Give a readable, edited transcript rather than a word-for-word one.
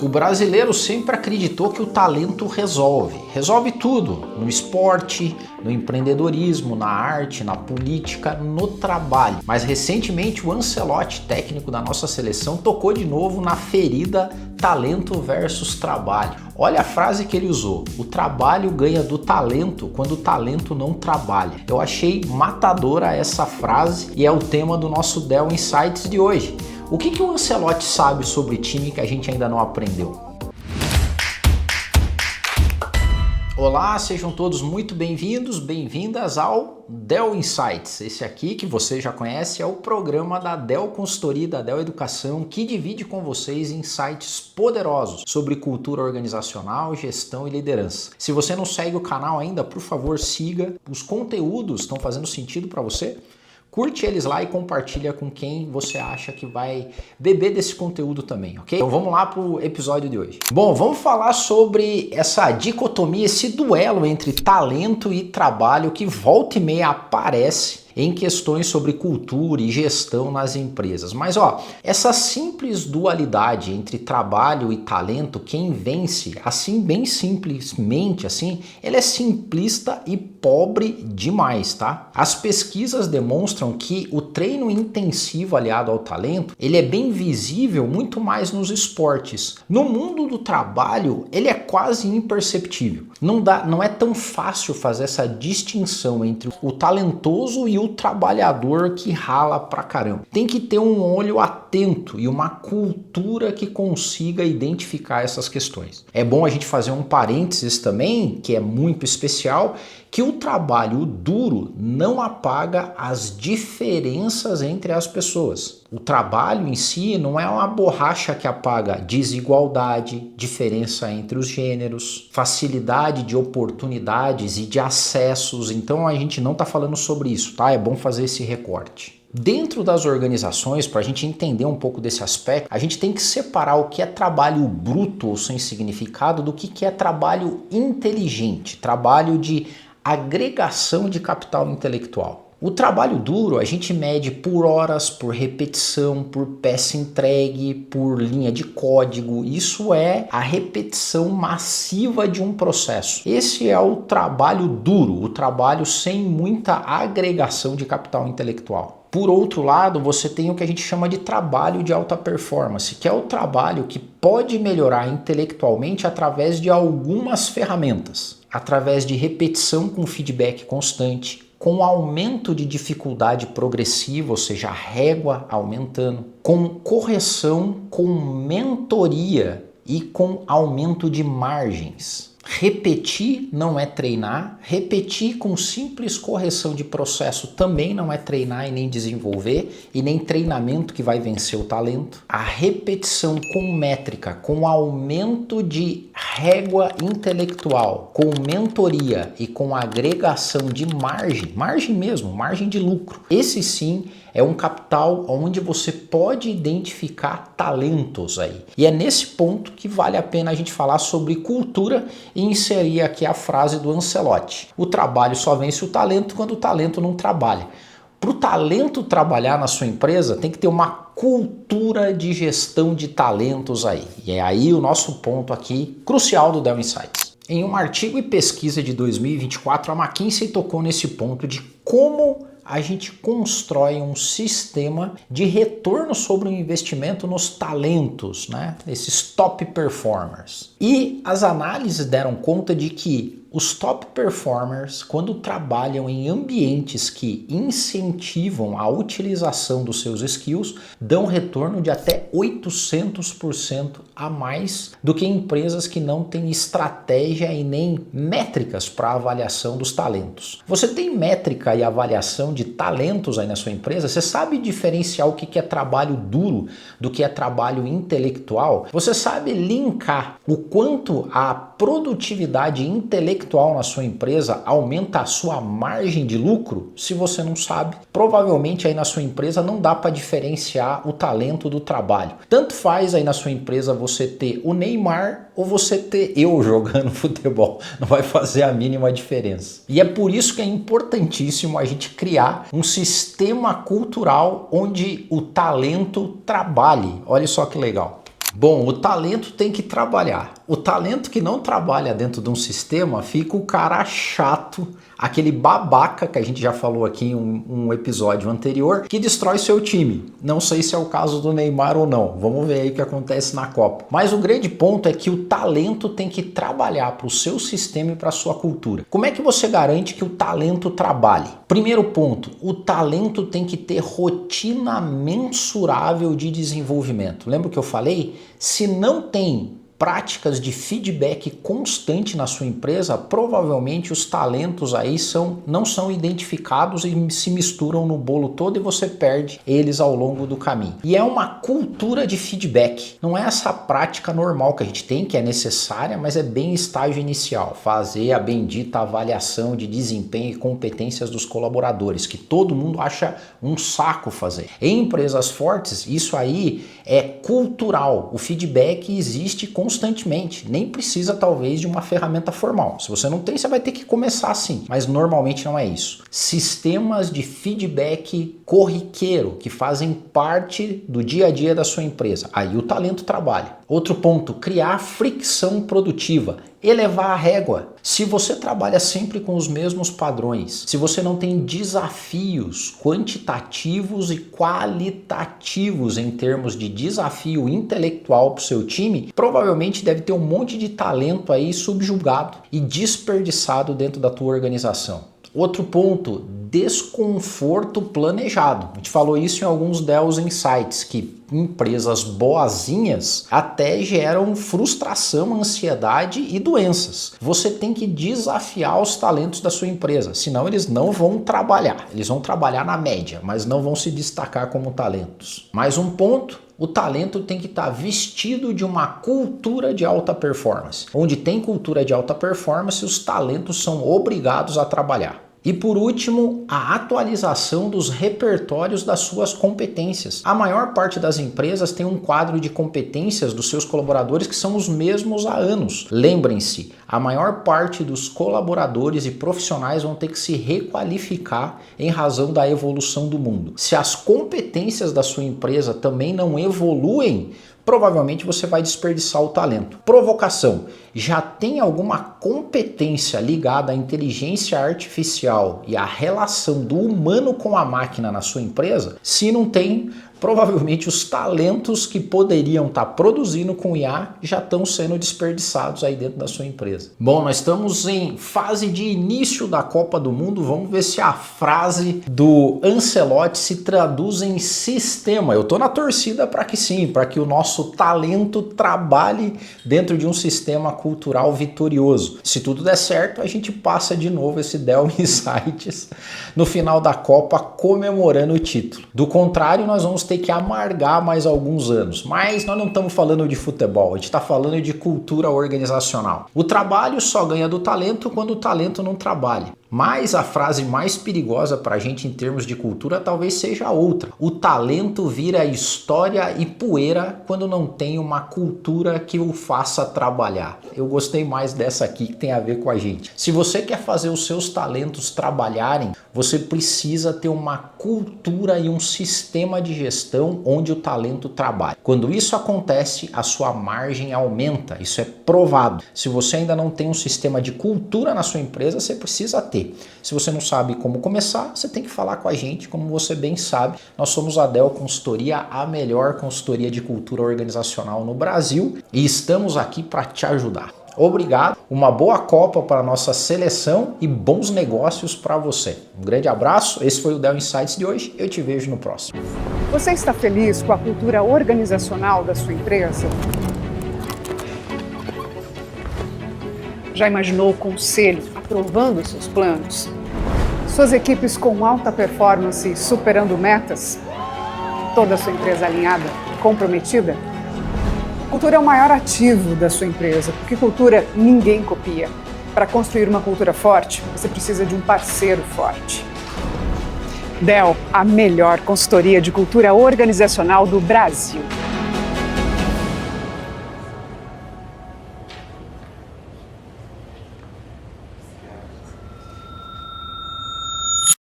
O brasileiro sempre acreditou que o talento resolve tudo, no esporte, no empreendedorismo, na arte, na política, no trabalho. Mas recentemente o Ancelotti, técnico da nossa seleção, tocou de novo na ferida talento versus trabalho. Olha a frase que ele usou: o trabalho ganha do talento quando o talento não trabalha. Eu achei matadora essa frase e é o tema do nosso Dell Insights de hoje. O que o Ancelotti sabe sobre time que a gente ainda não aprendeu? Olá, sejam todos muito bem-vindos, bem-vindas ao Dell Insights. Esse aqui que você já conhece é o programa da Dell Consultoria, da Dell Educação, que divide com vocês insights poderosos sobre cultura organizacional, gestão e liderança. Se você não segue o canal ainda, por favor, siga. Os conteúdos estão fazendo sentido para você? Curte eles lá e compartilha com quem você acha que vai beber desse conteúdo também, ok? Então vamos lá pro episódio de hoje. Bom, vamos falar sobre essa dicotomia, esse duelo entre talento e trabalho que volta e meia aparece em questões sobre cultura e gestão nas empresas. Mas essa simples dualidade entre trabalho e talento, quem vence, assim bem simplesmente assim, ela é simplista e pobre demais, tá? As pesquisas demonstram que o treino intensivo aliado ao talento, ele é bem visível muito mais nos esportes. No mundo do trabalho, ele é quase imperceptível. Não é tão fácil fazer essa distinção entre o talentoso e o trabalhador que rala pra caramba. Tem que ter um olho atento e uma cultura que consiga identificar essas questões. É bom a gente fazer um parênteses também, que é muito especial, que o trabalho duro não apaga as diferenças entre as pessoas. O trabalho em si não é uma borracha que apaga desigualdade, diferença entre os gêneros, facilidade de oportunidades e de acessos. Então a gente não está falando sobre isso, tá? É bom fazer esse recorte. Dentro das organizações, para a gente entender um pouco desse aspecto, a gente tem que separar o que é trabalho bruto ou sem significado do que é trabalho inteligente, trabalho de agregação de capital intelectual. O trabalho duro a gente mede por horas, por repetição, por peça entregue, por linha de código. Isso é a repetição massiva de um processo. Esse é o trabalho duro, o trabalho sem muita agregação de capital intelectual. Por outro lado, você tem o que a gente chama de trabalho de alta performance, que é o trabalho que pode melhorar intelectualmente através de algumas ferramentas, através de repetição com feedback constante, com aumento de dificuldade progressiva, ou seja, a régua aumentando, com correção, com mentoria e com aumento de margens. Repetir não é treinar, repetir com simples correção de processo também não é treinar e nem desenvolver, e nem treinamento que vai vencer o talento. A repetição com métrica, com aumento de régua intelectual, com mentoria e com agregação de margem mesmo, margem de lucro. Esse sim é um capital onde você pode identificar talentos aí. E é nesse ponto que vale a pena a gente falar sobre cultura e inserir aqui a frase do Ancelotti: o trabalho só vence o talento quando o talento não trabalha. Para o talento trabalhar na sua empresa, tem que ter uma cultura de gestão de talentos aí. E é aí o nosso ponto aqui crucial do Dell Insights. Em um artigo e pesquisa de 2024, a McKinsey tocou nesse ponto de como a gente constrói um sistema de retorno sobre o investimento nos talentos, né? Esses top performers. E as análises deram conta de que os top performers, quando trabalham em ambientes que incentivam a utilização dos seus skills, dão retorno de até 800% a mais do que empresas que não têm estratégia e nem métricas para avaliação dos talentos. Você tem métrica e avaliação de talentos aí na sua empresa? Você sabe diferenciar o que é trabalho duro do que é trabalho intelectual? Você sabe linkar o quanto a produtividade intelectual na sua empresa aumenta a sua margem de lucro? Se você não sabe, provavelmente aí na sua empresa não dá para diferenciar o talento do trabalho. Tanto faz aí na sua empresa você ter o Neymar ou você ter eu jogando futebol. Não vai fazer a mínima diferença. E é por isso que é importantíssimo a gente criar um sistema cultural onde o talento trabalhe. Olha só que legal. Bom, o talento tem que trabalhar. O talento que não trabalha dentro de um sistema fica o cara chato, aquele babaca que a gente já falou aqui em um episódio anterior, que destrói seu time. Não sei se é o caso do Neymar ou não. Vamos ver aí o que acontece na Copa. Mas o grande ponto é que o talento tem que trabalhar para o seu sistema e para a sua cultura. Como é que você garante que o talento trabalhe? Primeiro ponto, o talento tem que ter rotina mensurável de desenvolvimento. Lembra o que eu falei? Se não tem práticas de feedback constante na sua empresa, provavelmente os talentos aí não são identificados e se misturam no bolo todo e você perde eles ao longo do caminho. E é uma cultura de feedback. Não é essa prática normal que a gente tem, que é necessária, mas é bem estágio inicial. Fazer a bendita avaliação de desempenho e competências dos colaboradores, que todo mundo acha um saco fazer. Em empresas fortes, isso aí é cultural. O feedback existe constantemente, nem precisa talvez de uma ferramenta formal. Se você não tem, você vai ter que começar assim, mas normalmente não é isso. Sistemas de feedback corriqueiro que fazem parte do dia a dia da sua empresa. Aí o talento trabalha. Outro ponto, criar fricção produtiva, elevar a régua. Se você trabalha sempre com os mesmos padrões, se você não tem desafios quantitativos e qualitativos em termos de desafio intelectual para o seu time, provavelmente deve ter um monte de talento aí subjugado e desperdiçado dentro da tua organização. Outro ponto, desconforto planejado. A gente falou isso em alguns Dell Insights, que empresas boazinhas até geram frustração, ansiedade e doenças. Você tem que desafiar os talentos da sua empresa, senão eles não vão trabalhar. Eles vão trabalhar na média, mas não vão se destacar como talentos. Mais um ponto, o talento tem que estar vestido de uma cultura de alta performance. Onde tem cultura de alta performance, os talentos são obrigados a trabalhar. E por último, a atualização dos repertórios das suas competências. A maior parte das empresas tem um quadro de competências dos seus colaboradores que são os mesmos há anos. Lembrem-se, a maior parte dos colaboradores e profissionais vão ter que se requalificar em razão da evolução do mundo. Se as competências da sua empresa também não evoluem, provavelmente você vai desperdiçar o talento. Provocação. Já tem alguma competência ligada à inteligência artificial e à relação do humano com a máquina na sua empresa? Se não tem, provavelmente os talentos que poderiam estar produzindo com IA já estão sendo desperdiçados aí dentro da sua empresa. Bom, nós estamos em fase de início da Copa do Mundo. Vamos ver se a frase do Ancelotti se traduz em sistema. Eu estou na torcida para que sim, para que o nosso talento trabalhe dentro de um sistema cultural vitorioso. Se tudo der certo, a gente passa de novo esse Dell Insights no final da Copa comemorando o título. Do contrário, nós vamos ter que amargar mais alguns anos. Mas nós não estamos falando de futebol, a gente está falando de cultura organizacional. O trabalho só ganha do talento quando o talento não trabalha. Mas a frase mais perigosa para a gente em termos de cultura talvez seja outra. O talento vira história e poeira quando não tem uma cultura que o faça trabalhar. Eu gostei mais dessa aqui que tem a ver com a gente. Se você quer fazer os seus talentos trabalharem, você precisa ter uma cultura e um sistema de gestão onde o talento trabalha. Quando isso acontece, a sua margem aumenta. Isso é provado. Se você ainda não tem um sistema de cultura na sua empresa, você precisa ter. Se você não sabe como começar, você tem que falar com a gente, como você bem sabe. Nós somos a Dell Consultoria, a melhor consultoria de cultura organizacional no Brasil, e estamos aqui para te ajudar. Obrigado, uma boa Copa para a nossa seleção e bons negócios para você. Um grande abraço, esse foi o Dell Insights de hoje, eu te vejo no próximo. Você está feliz com a cultura organizacional da sua empresa? Já imaginou o conselho aprovando seus planos? Suas equipes com alta performance superando metas? Toda a sua empresa alinhada, comprometida? Cultura é o maior ativo da sua empresa, porque cultura ninguém copia. Para construir uma cultura forte, você precisa de um parceiro forte. Dell, a melhor consultoria de cultura organizacional do Brasil.